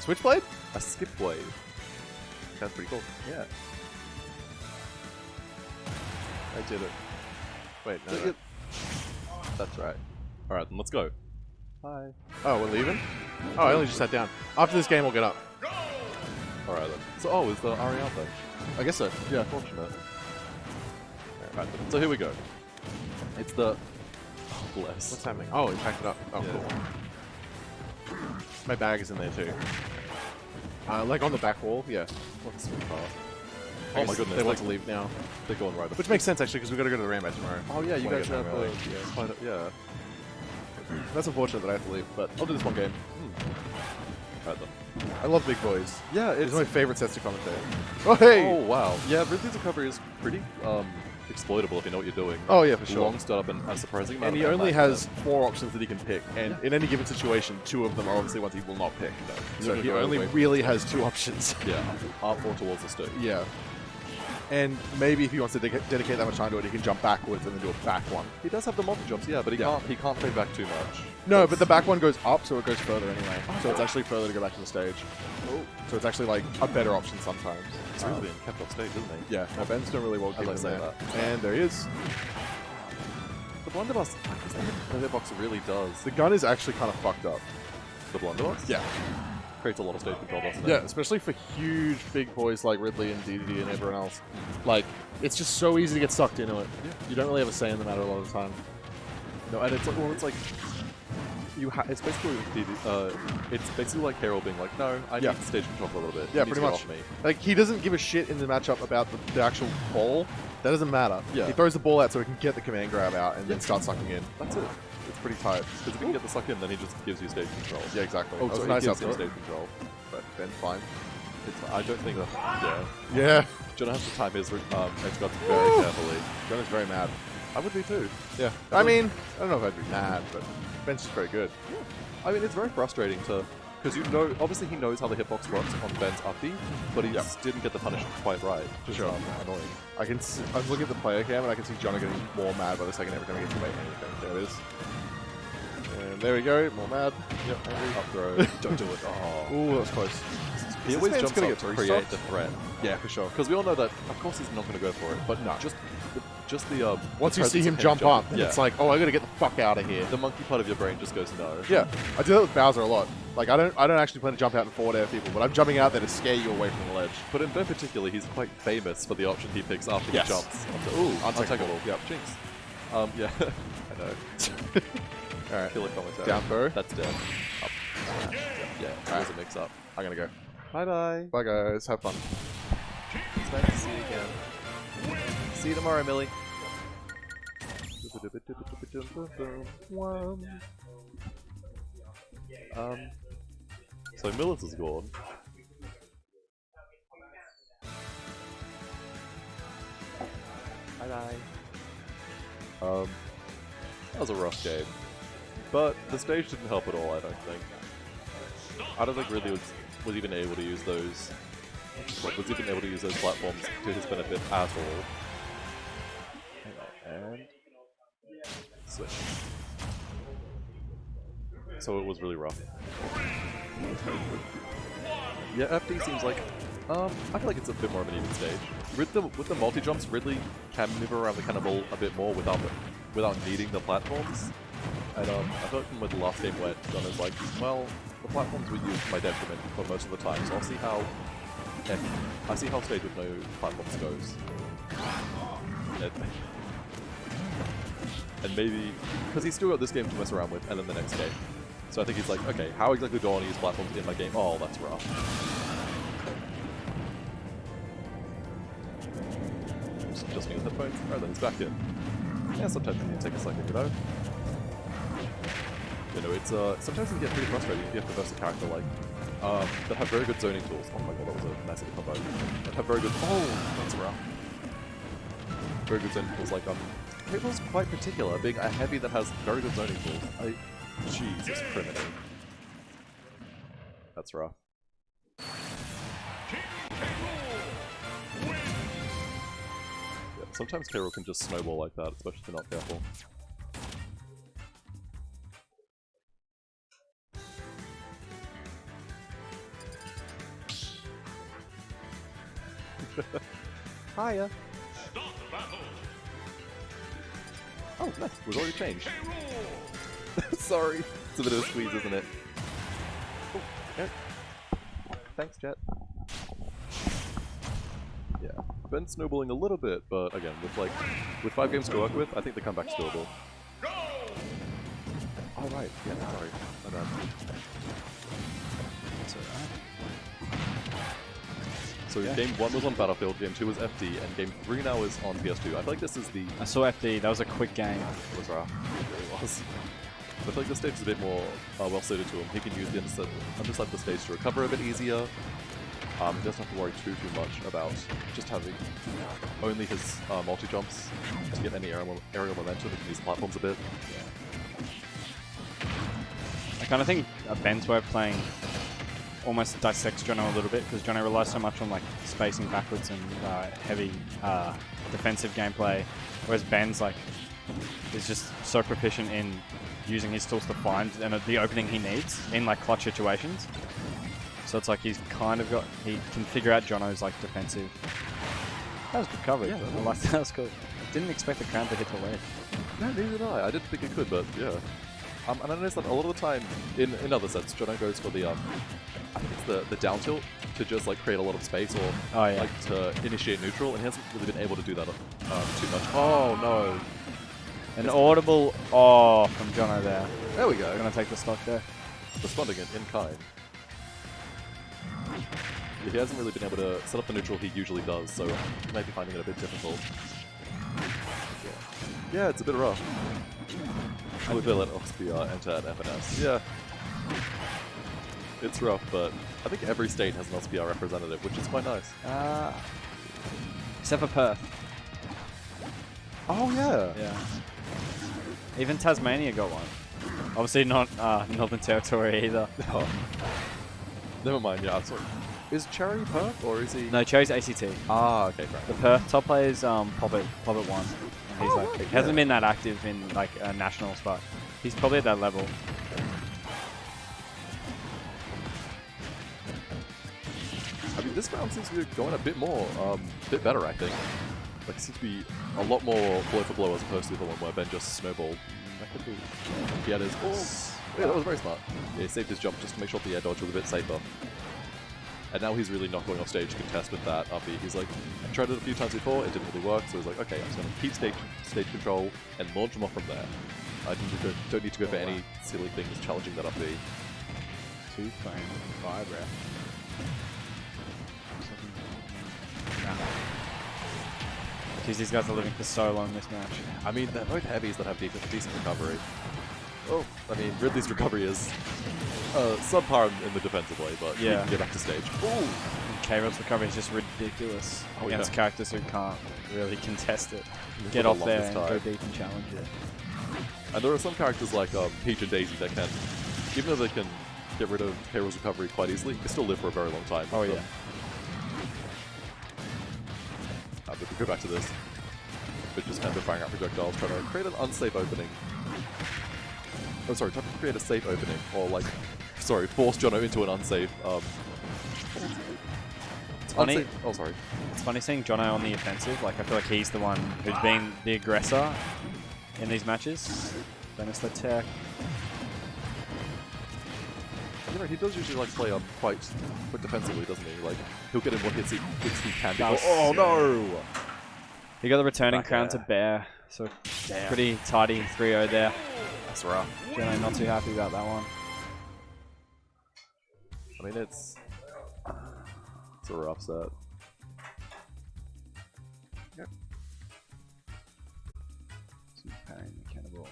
A switchblade? A skip blade. That's pretty cool. Yeah. I did it. Wait, no. That's right. Alright, then let's go. Hi. Oh, we're leaving? Oh, I only just sat down. After this game, we'll get up. Alright then. So, is the Ari out there? I guess so. Yeah. Fortunate. Alright, so here we go. It's the... Oh, bless. What's happening? Oh, it packed it up. Oh, Yeah. cool. My bag is in there too. Like on the back wall, yeah. What a sweet part. I Oh my guess goodness. They want to leave now. They're going right up. Which makes sense actually, because we've got to go to the Rambat tomorrow. Oh yeah, you Wanna guys get have home early. yeah. That's unfortunate that I have to leave, but I'll do this one game. Right then. I love big boys. Yeah, It's my favorite sets to commentate. Oh, hey! Oh wow. Yeah, Ridley's recovery is pretty exploitable if you know what you're doing. Oh, yeah, for sure. Long startup and a surprising amount And he of only impact has 4 options that he can pick, and in any given situation, 2 of them are obviously ones he will not pick. So he only really has 2 options. Yeah, up or towards the stick. Yeah. And maybe if he wants to dedicate that much time to it, he can jump backwards and then do a back one. He does have the multi-jumps, yeah, but he can't fade back too much. No, but the back one goes up, so it goes further anyway. So it's actually further to go back to the stage. Oh. So it's actually like a better option sometimes. He's really being kept off stage, isn't he? Yeah, no, Ben's doing really well keeping him say there. that. And there he is. The blunderbuss, the hitbox really does. The gun is actually kind of fucked up. The blunderbuss? Yeah. Creates a lot of stage control, doesn't it? Yeah, especially for huge big boys like Ridley and DDD and everyone else. Like, it's just so easy to get sucked into it. Yeah. You don't really have a say in the matter a lot of the time. No, and it's like, well, it's like, it's basically, it's basically like Carol being like, no, I need stage control for a little bit. Yeah, You need pretty to get much. off me. Like, he doesn't give a shit in the matchup about the actual ball. That doesn't matter. Yeah. He throws the ball out so he can get the command grab out and then start sucking in. That's it. It's pretty tight. Because if you can get the suck in, then he just gives you stage control. Yeah, exactly. Oh, That was so a he nice gives you up stage control. but Ben's fine. I don't think that. Yeah. Yeah. Jono has to time his edge guards very carefully. Ben's very mad. I would be too. Yeah. I mean, I don't know if I'd be mad, but Ben's just very good. Yeah. I mean, it's very frustrating to. Because you know, obviously he knows how the hitbox works on Ben's upbeat, but he just didn't get the punishment quite right. Just Sure. annoying. I was looking at the player cam and I can see Jono getting more mad by the second every time he gets to make anything. There it is. And there we go, more mad. Yep, angry. Up throw. Don't do it. Oh. Ooh, that was close. He always jumps gonna up to get create the threat. Yeah, for sure. Because we all know that, of course, he's not going to go for it. But No. just the Once the you see presence him of jump up, yeah. it's like, oh, I gotta get the fuck out of here. The monkey part of your brain just goes no. Yeah, I do that with Bowser a lot. Like, I don't actually plan to jump out and forward air people, but I'm jumping out there to scare you away from the ledge. But in Ben particular, he's quite famous for the option he picks after Yes. he jumps. Ooh, Untakeable. Yep. Jinx. Yeah. I know. Alright, Killer commentary. down throw. That's dead. Up. Yeah, it was a mix-up. I'm gonna go. Bye-bye. Bye guys, have fun. It's nice to see you again. See you tomorrow, Millie. So Millis is gone. Bye-bye. That was a rough game. But the stage didn't help at all, I don't think. I don't think Ridley was even able to use those platforms to his benefit at all. Hang on, and switch. So it was really rough. Yeah, FD seems like I feel like it's a bit more of an even stage. With the multi-jumps, Ridley can maneuver around the cannonball a bit more without needing the platforms. And I feel like from the last game where Jono's like, well, the platforms were used to my detriment for most of the time, so I'll see how stage with no platforms goes. And maybe because he's still got this game to mess around with, and then the next game. So I think he's like, okay, how exactly do I want to use platforms in my game? Oh, that's rough. Just adjusting his headphones. Alright, then he's back in. Yeah, sometimes you need to take a second, you know? You know, it's sometimes it can get pretty frustrating if you have to verse a character like that have very good zoning tools. Oh my god, that was a massive combo. That have very good that's rough. Very good zoning tools like Cable's quite particular, being a heavy that has very good zoning tools. Jesus criminy. That's rough. Yeah, sometimes K. Rool can just snowball like that, especially if you're not careful. Hiya. Oh, nice. We've already changed. Sorry. It's a bit of a squeeze, isn't it? Oh, okay. Thanks, Jet. Yeah. Been snowballing a little bit, but again, with 5 games to work with, I think the comeback's doable. Oh, right. Yeah, sorry. My bad. That's alright. So game 1 was on Battlefield, game 2 was FD, and game 3 now is on PS2. I feel like this is the... I saw FD, that was a quick game. It was rough. It really was. I feel like this stage is a bit more well suited to him. He can use the underside of the stage to recover a bit easier. He doesn't have to worry too much about just having only his multi-jumps to get any aerial momentum. He can use platforms a bit. I kind of think Ben's way of playing almost dissects Jono a little bit, because Jono relies so much on like spacing backwards and heavy defensive gameplay, whereas Ben's like is just so proficient in using his tools to find the opening he needs in like clutch situations. So it's like he's kind of got, he can figure out Jono's like defensive. That was good coverage. Yeah, I like that. Was cool. Didn't expect the crown to hit the ledge. No, neither did I. I didn't think it could, but yeah. And I noticed that a lot of the time, in other sets, Jono goes for the I think it's the down tilt to just like create a lot of space or like to initiate neutral, and he hasn't really been able to do that too much. Oh no! An audible oh from Jono there. There we go. I'm gonna take the stock there. Responding in kind. Yeah, he hasn't really been able to set up the neutral he usually does, so he might be finding it a bit difficult. Yeah, it's a bit rough. I would let Oxby enter at FNS. Yeah. It's rough, but I think every state has an LSPR representative, which is quite nice. Except for Perth. Oh, yeah. Yeah. Even Tasmania got one. Obviously not Northern Territory either. Oh. Never mind, yeah, I'm sorry. Is Cherry Perth, or is he... No, Cherry's ACT. Ah, okay, great. The Perth top player is Poppet 1. And he's like, right, he hasn't been that active in like nationals, but he's probably at that level. I mean, this round seems to be going a bit more, bit better, I think. Like, it seems to be a lot more blow for blow as opposed to the one where Ben just snowballed. That could be... He had his... Oh, yeah, that was very smart. Yeah, he saved his jump just to make sure the air dodge was a bit safer. And now he's really not going off stage to contest with that RB. He's like, I tried it a few times before, it didn't really work, so he's like, okay, I'm just going to keep stage control and launch him off from there. I don't need to go for any silly things challenging that RB. 2.5 ref. Jeez, these guys are living for so long this match. I mean, they're both heavies that have decent recovery. Oh, I mean, Ridley's recovery is subpar in the defensive way, but he can get back to stage. Ooh! K-Rod's recovery is just ridiculous against characters who can't really contest it. Get For off the there longest and go time. deep and challenge it. And there are some characters like Peach and Daisy that can, even though they can get rid of K-Rod's recovery quite easily, they still live for a very long time. Oh yeah. But we go back to this. But just kind of firing out projectiles, trying to create an unsafe opening. Oh, sorry, trying to create a safe opening, or like, sorry, force Jono into an unsafe. It's funny. Unsafe, oh, sorry. It's funny seeing Jono on the offensive. Like I feel like he's the one who's been the aggressor in these matches. Bonus the tech. You're right, he does usually like play quite defensively, doesn't he? Like he'll get in what hits he can. No. Oh no! He got the returning Back crown air. to bear, so pretty tidy 3-0 there. That's rough. Jono not too happy about that one. I mean, it's a rough set. Keep carrying